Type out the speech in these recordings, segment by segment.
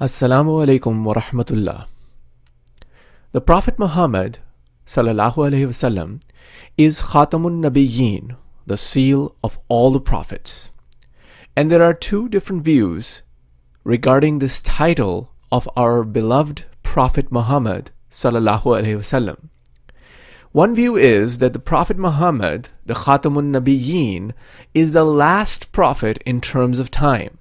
Assalamu alaikum wa rahmatullah. The Prophet Muhammad sallallahu alaihi wasallam is Khatamun Nabiyyin, the seal of all the prophets. And there are two different views regarding this title of our beloved Prophet Muhammad sallallahu alaihi wasallam. One view is that the Prophet Muhammad, the Khatamun Nabiyyin, is the last prophet in terms of time.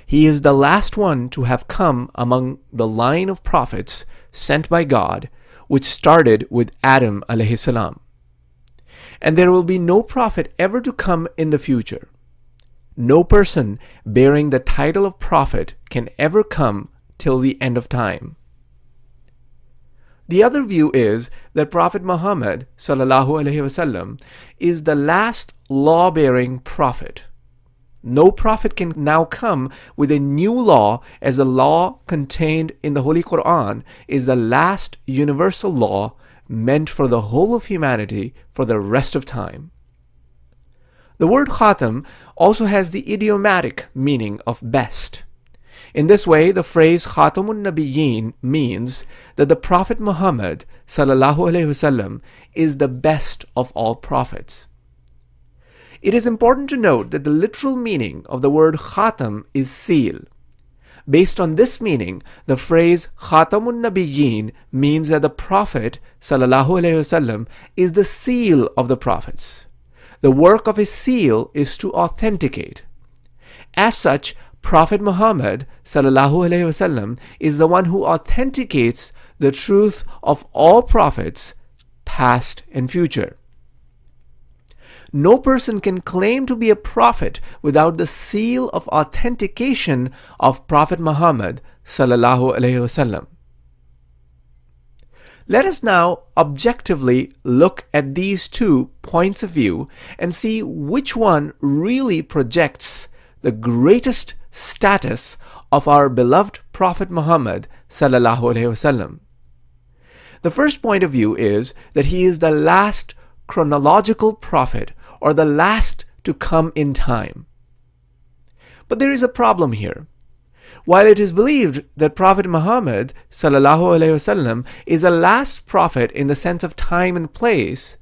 He is the last one to have come among the line of prophets sent by God, which started with Adam alayhi salam. And there will be no prophet ever to come in the future. No person bearing the title of prophet can ever come till the end of time. The other view is that Prophet Muhammad sallallahu alaihi wasallam is the last law-bearing prophet. No prophet can now come with a new law, as the law contained in the Holy Quran is the last universal law meant for the whole of humanity for the rest of time. The word Khatam also has the idiomatic meaning of best. In this way, the phrase Khatamun Nabiyyin means that the Prophet Muhammad sallallahu alaihi wasallam is the best of all prophets. It is important to note that the literal meaning of the word Khatam is seal. Based on this meaning, the phrase Khatamun Nabiyyin means that the Prophet sallallahu alaihi wasallam is the seal of the prophets. The work of his seal is to authenticate. As such, Prophet Muhammad sallallahu alaihi wasallam is the one who authenticates the truth of all prophets, past and future. No person can claim to be a prophet without the seal of authentication of Prophet Muhammad sallallahu alaihi wasallam. Let us now objectively look at these two points of view and see which one really projects the greatest status of our beloved Prophet Muhammad sallallahu alaihi wasallam. The first point of view is that he is the last chronological prophet, or the last to come in time. But there is a problem here. While it is believed that Prophet Muhammad sallallahu alaihi wasallam is the last prophet in the sense of time and place,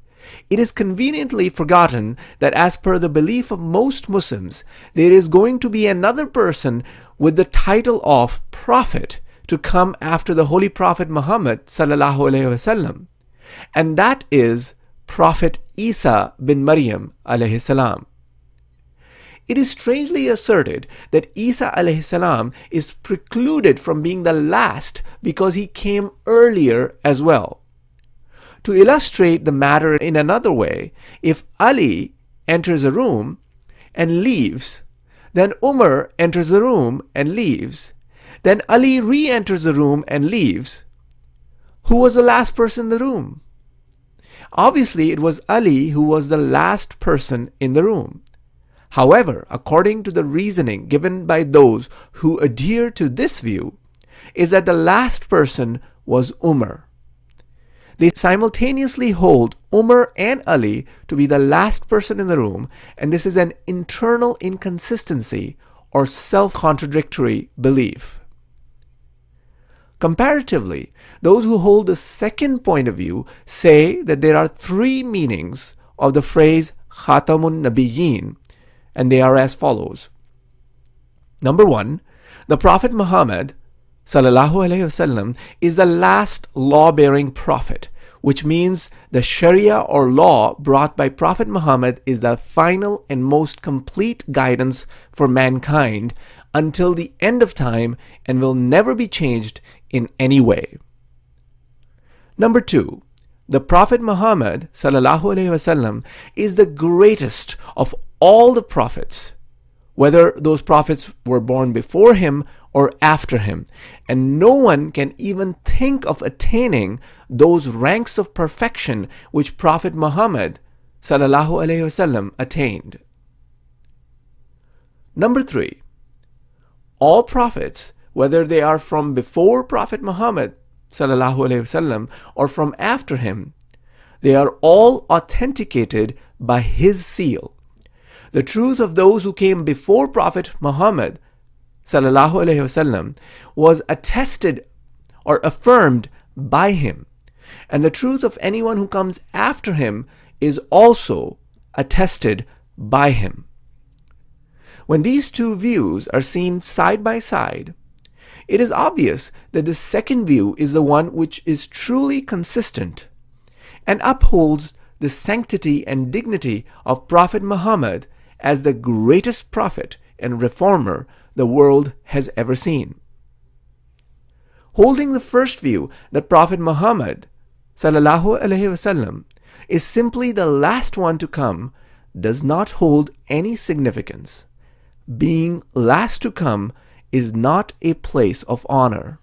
it is conveniently forgotten that as per the belief of most Muslims, there is going to be another person with the title of prophet to come after the Holy Prophet Muhammad sallallahu alaihi wasallam, and that is Prophet Isa bin Maryam alayhi salam. It is strangely asserted that Isa alayhi salam is precluded from being the last because he came earlier as well. To illustrate the matter in another way, if Ali enters a room and leaves, then Umar enters the room and leaves, then Ali re-enters the room and leaves, who was the last person in the room? Obviously, it was Ali who was the last person in the room. However, according to the reasoning given by those who adhere to this view, is that the last person was Umar. They simultaneously hold Umar and Ali to be the last person in the room, and this is an internal inconsistency or self-contradictory belief. Comparatively, those who hold the second point of view say that there are three meanings of the phrase Khatamun Nabiyyin, and they are as follows. Number one, the Prophet Muhammad sallallahu alaihi wasallam is the last law-bearing prophet, which means the Sharia or law brought by Prophet Muhammad is the final and most complete guidance for mankind until the end of time and will never be changed in any way. Number two, the Prophet Muhammad sallallahu alaihi wasallam is the greatest of all the prophets, whether those prophets were born before him or after him, and no one can even think of attaining those ranks of perfection which Prophet Muhammad sallallahu alaihi wasallam attained. Number three, all prophets, whether they are from before Prophet Muhammad sallallahu alaihi wasallam or from after him, they are all authenticated by his seal. The truth of those who came before Prophet Muhammad sallallahu alaihi wasallam was attested or affirmed by him, and the truth of anyone who comes after him is also attested by him. When these two views are seen side by side, it is obvious that the second view is the one which is truly consistent and upholds the sanctity and dignity of Prophet Muhammad as the greatest prophet and reformer the world has ever seen. Holding the first view that Prophet Muhammad sallallahu alaihi wasallam is simply the last one to come does not hold any significance. Being last to come is not a place of honor.